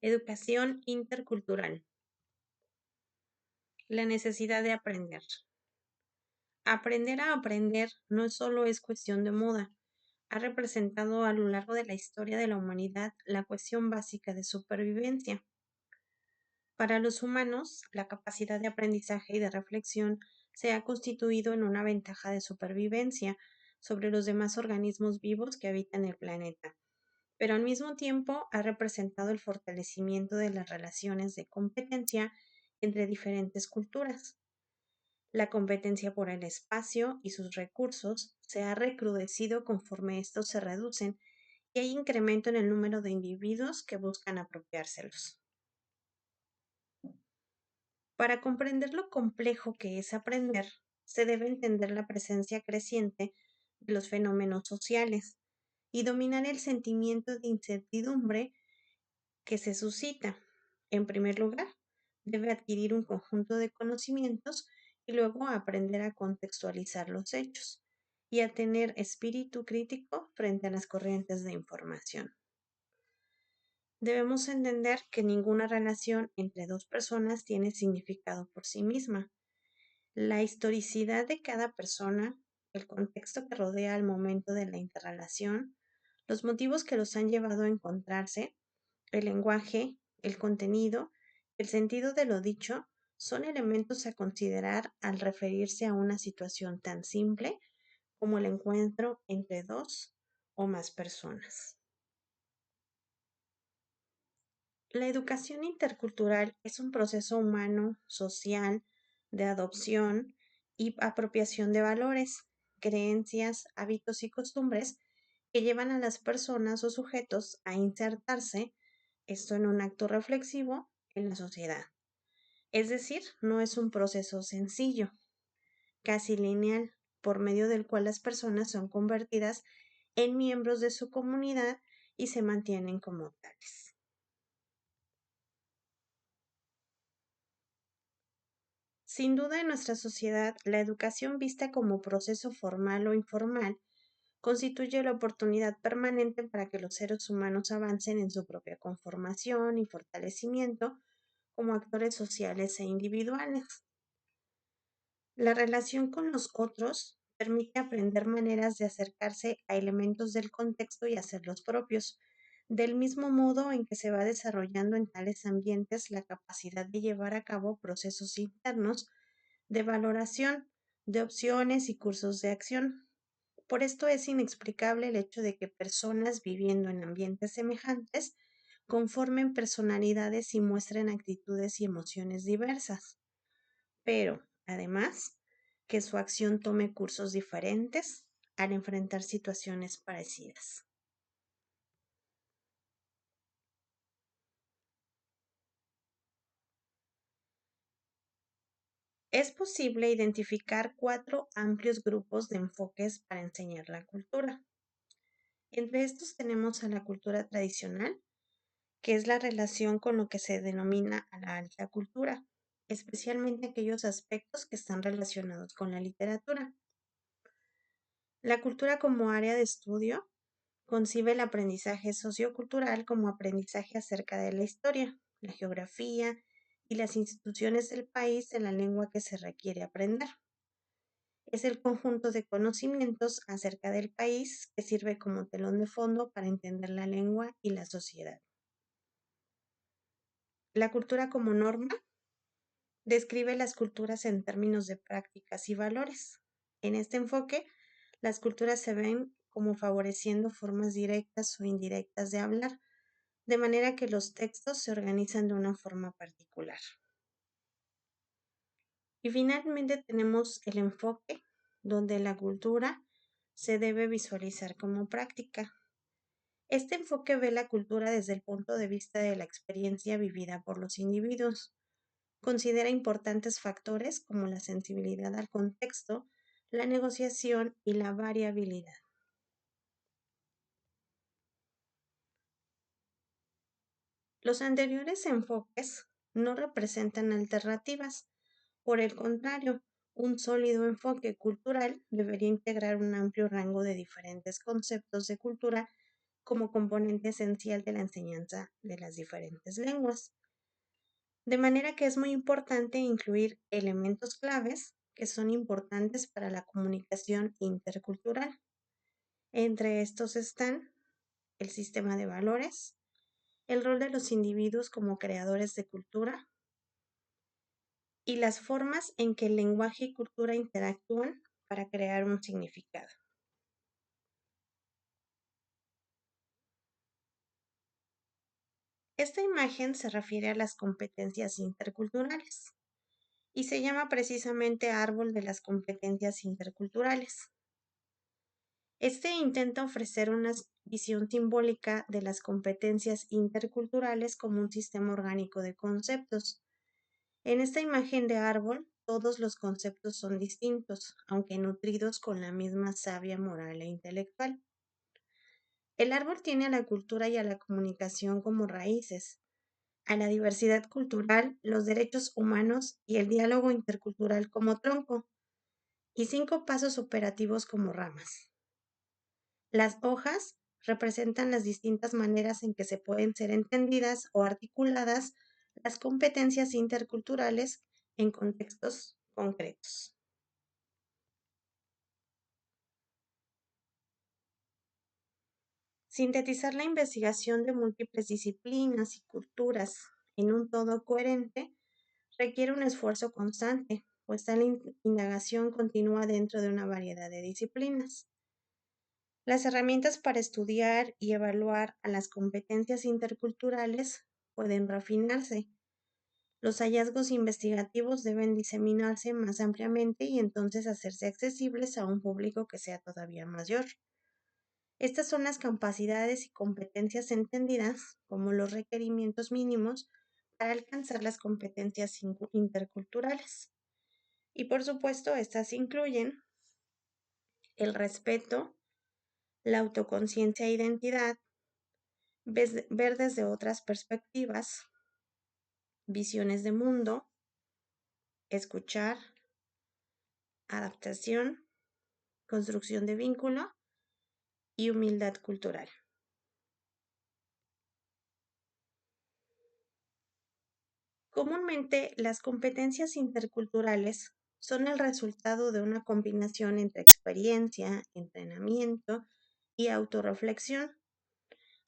Educación intercultural. La necesidad de aprender. Aprender a aprender no solo es cuestión de moda, ha representado a lo largo de la historia de la humanidad la cuestión básica de supervivencia. Para los humanos, la capacidad de aprendizaje y de reflexión se ha constituido en una ventaja de supervivencia sobre los demás organismos vivos que habitan el planeta, pero al mismo tiempo ha representado el fortalecimiento de las relaciones de competencia entre diferentes culturas. La competencia por el espacio y sus recursos se ha recrudecido conforme estos se reducen y hay incremento en el número de individuos que buscan apropiárselos. Para comprender lo complejo que es aprender, se debe entender la presencia creciente de los fenómenos sociales y dominar el sentimiento de incertidumbre que se suscita. En primer lugar, debe adquirir un conjunto de conocimientos y luego aprender a contextualizar los hechos y a tener espíritu crítico frente a las corrientes de información. Debemos entender que ninguna relación entre dos personas tiene significado por sí misma. La historicidad de cada persona, el contexto que rodea al momento de la interrelación, los motivos que los han llevado a encontrarse, el lenguaje, el contenido, el sentido de lo dicho, son elementos a considerar al referirse a una situación tan simple como el encuentro entre dos o más personas. La educación intercultural es un proceso humano, social, de adopción y apropiación de valores, creencias, hábitos y costumbres que llevan a las personas o sujetos a insertarse, esto en un acto reflexivo, en la sociedad. Es decir, no es un proceso sencillo, casi lineal, por medio del cual las personas son convertidas en miembros de su comunidad y se mantienen como tales. Sin duda, en nuestra sociedad, la educación vista como proceso formal o informal constituye la oportunidad permanente para que los seres humanos avancen en su propia conformación y fortalecimiento como actores sociales e individuales. La relación con los otros permite aprender maneras de acercarse a elementos del contexto y hacerlos propios, del mismo modo en que se va desarrollando en tales ambientes la capacidad de llevar a cabo procesos internos de valoración de opciones y cursos de acción. Por esto es inexplicable el hecho de que personas viviendo en ambientes semejantes conformen personalidades y muestren actitudes y emociones diversas, pero, además, que su acción tome cursos diferentes al enfrentar situaciones parecidas. Es posible identificar 4 amplios grupos de enfoques para enseñar la cultura. Entre estos tenemos a la cultura tradicional, que es la relación con lo que se denomina a la alta cultura, especialmente aquellos aspectos que están relacionados con la literatura. La cultura como área de estudio concibe el aprendizaje sociocultural como aprendizaje acerca de la historia, la geografía y las instituciones del país en la lengua que se requiere aprender. Es el conjunto de conocimientos acerca del país que sirve como telón de fondo para entender la lengua y la sociedad. La cultura como norma describe las culturas en términos de prácticas y valores. En este enfoque, las culturas se ven como favoreciendo formas directas o indirectas de hablar, de manera que los textos se organizan de una forma particular. Y finalmente tenemos el enfoque, donde la cultura se debe visualizar como práctica. Este enfoque ve la cultura desde el punto de vista de la experiencia vivida por los individuos. Considera importantes factores como la sensibilidad al contexto, la negociación y la variabilidad. Los anteriores enfoques no representan alternativas. Por el contrario, un sólido enfoque cultural debería integrar un amplio rango de diferentes conceptos de cultura como componente esencial de la enseñanza de las diferentes lenguas. De manera que es muy importante incluir elementos claves que son importantes para la comunicación intercultural. Entre estos están el sistema de valores, el rol de los individuos como creadores de cultura y las formas en que el lenguaje y cultura interactúan para crear un significado. Esta imagen se refiere a las competencias interculturales y se llama precisamente árbol de las competencias interculturales. Este intenta ofrecer una visión simbólica de las competencias interculturales como un sistema orgánico de conceptos. En esta imagen de árbol, todos los conceptos son distintos, aunque nutridos con la misma savia moral e intelectual. El árbol tiene a la cultura y a la comunicación como raíces, a la diversidad cultural, los derechos humanos y el diálogo intercultural como tronco, y 5 pasos operativos como ramas. Las hojas representan las distintas maneras en que se pueden ser entendidas o articuladas las competencias interculturales en contextos concretos. Sintetizar la investigación de múltiples disciplinas y culturas en un todo coherente requiere un esfuerzo constante, pues tal indagación continúa dentro de una variedad de disciplinas. Las herramientas para estudiar y evaluar a las competencias interculturales pueden refinarse. Los hallazgos investigativos deben diseminarse más ampliamente y entonces hacerse accesibles a un público que sea todavía mayor. Estas son las capacidades y competencias entendidas como los requerimientos mínimos para alcanzar las competencias interculturales. Y por supuesto, estas incluyen el respeto, la autoconciencia e identidad, ver desde otras perspectivas, visiones de mundo, escuchar, adaptación, construcción de vínculo y humildad cultural. Comúnmente, las competencias interculturales son el resultado de una combinación entre experiencia, entrenamiento y autorreflexión.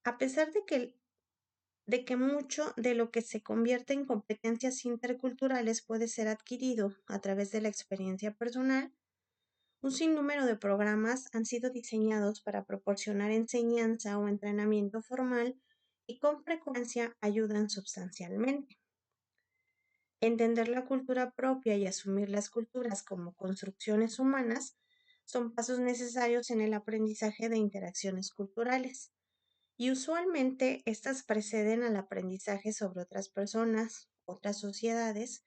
A pesar de que mucho de lo que se convierte en competencias interculturales puede ser adquirido a través de la experiencia personal, un sinnúmero de programas han sido diseñados para proporcionar enseñanza o entrenamiento formal y con frecuencia ayudan sustancialmente. Entender la cultura propia y asumir las culturas como construcciones humanas son pasos necesarios en el aprendizaje de interacciones culturales. Y usualmente estas preceden al aprendizaje sobre otras personas, otras sociedades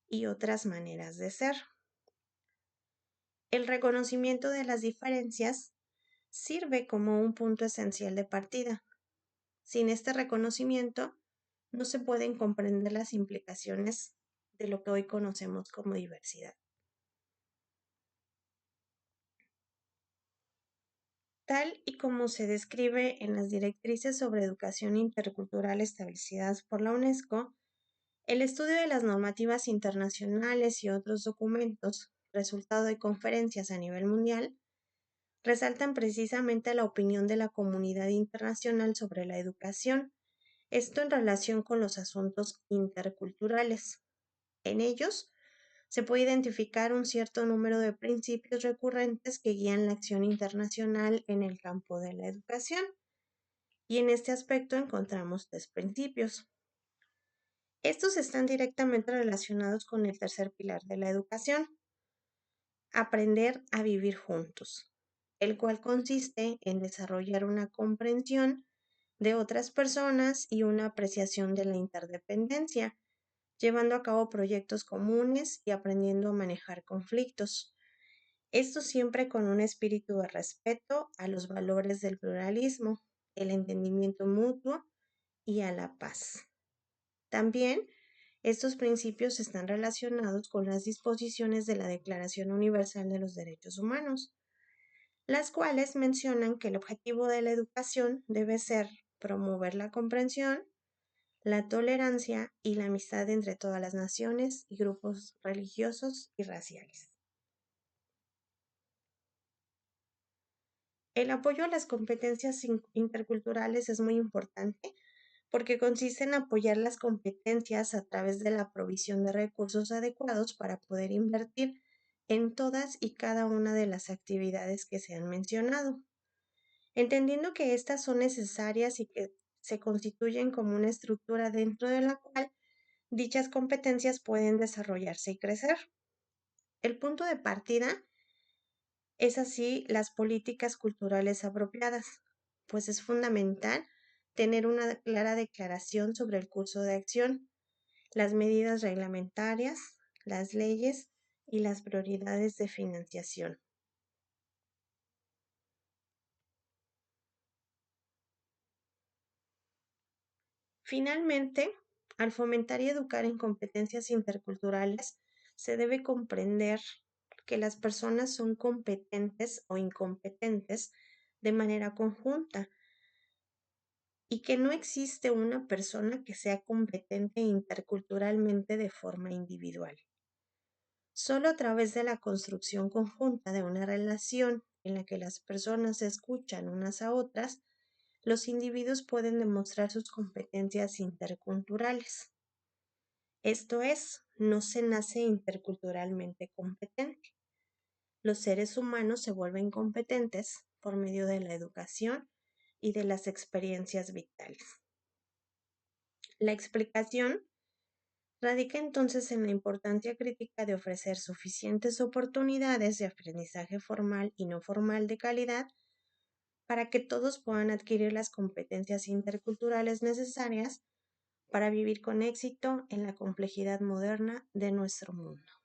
y otras maneras de ser. El reconocimiento de las diferencias sirve como un punto esencial de partida. Sin este reconocimiento, no se pueden comprender las implicaciones de lo que hoy conocemos como diversidad. Tal y como se describe en las directrices sobre educación intercultural establecidas por la UNESCO, el estudio de las normativas internacionales y otros documentos, resultado de conferencias a nivel mundial, resaltan precisamente la opinión de la comunidad internacional sobre la educación, esto en relación con los asuntos interculturales. En ellos se puede identificar un cierto número de principios recurrentes que guían la acción internacional en el campo de la educación. Y en este aspecto encontramos 3 principios. Estos están directamente relacionados con el tercer pilar de la educación, aprender a vivir juntos, el cual consiste en desarrollar una comprensión de otras personas y una apreciación de la interdependencia, llevando a cabo proyectos comunes y aprendiendo a manejar conflictos. Esto siempre con un espíritu de respeto a los valores del pluralismo, el entendimiento mutuo y a la paz. También, estos principios están relacionados con las disposiciones de la Declaración Universal de los Derechos Humanos, las cuales mencionan que el objetivo de la educación debe ser promover la comprensión, la tolerancia y la amistad entre todas las naciones y grupos religiosos y raciales. El apoyo a las competencias interculturales es muy importante porque consiste en apoyar las competencias a través de la provisión de recursos adecuados para poder invertir en todas y cada una de las actividades que se han mencionado, entendiendo que estas son necesarias y que se constituyen como una estructura dentro de la cual dichas competencias pueden desarrollarse y crecer. El punto de partida es así las políticas culturales apropiadas, pues es fundamental tener una clara declaración sobre el curso de acción, las medidas reglamentarias, las leyes y las prioridades de financiación. Finalmente, al fomentar y educar en competencias interculturales, se debe comprender que las personas son competentes o incompetentes de manera conjunta y que no existe una persona que sea competente interculturalmente de forma individual. Solo a través de la construcción conjunta de una relación en la que las personas se escuchan unas a otras, los individuos pueden demostrar sus competencias interculturales. Esto es, no se nace interculturalmente competente. Los seres humanos se vuelven competentes por medio de la educación y de las experiencias vitales. La explicación radica entonces en la importancia crítica de ofrecer suficientes oportunidades de aprendizaje formal y no formal de calidad para que todos puedan adquirir las competencias interculturales necesarias para vivir con éxito en la complejidad moderna de nuestro mundo.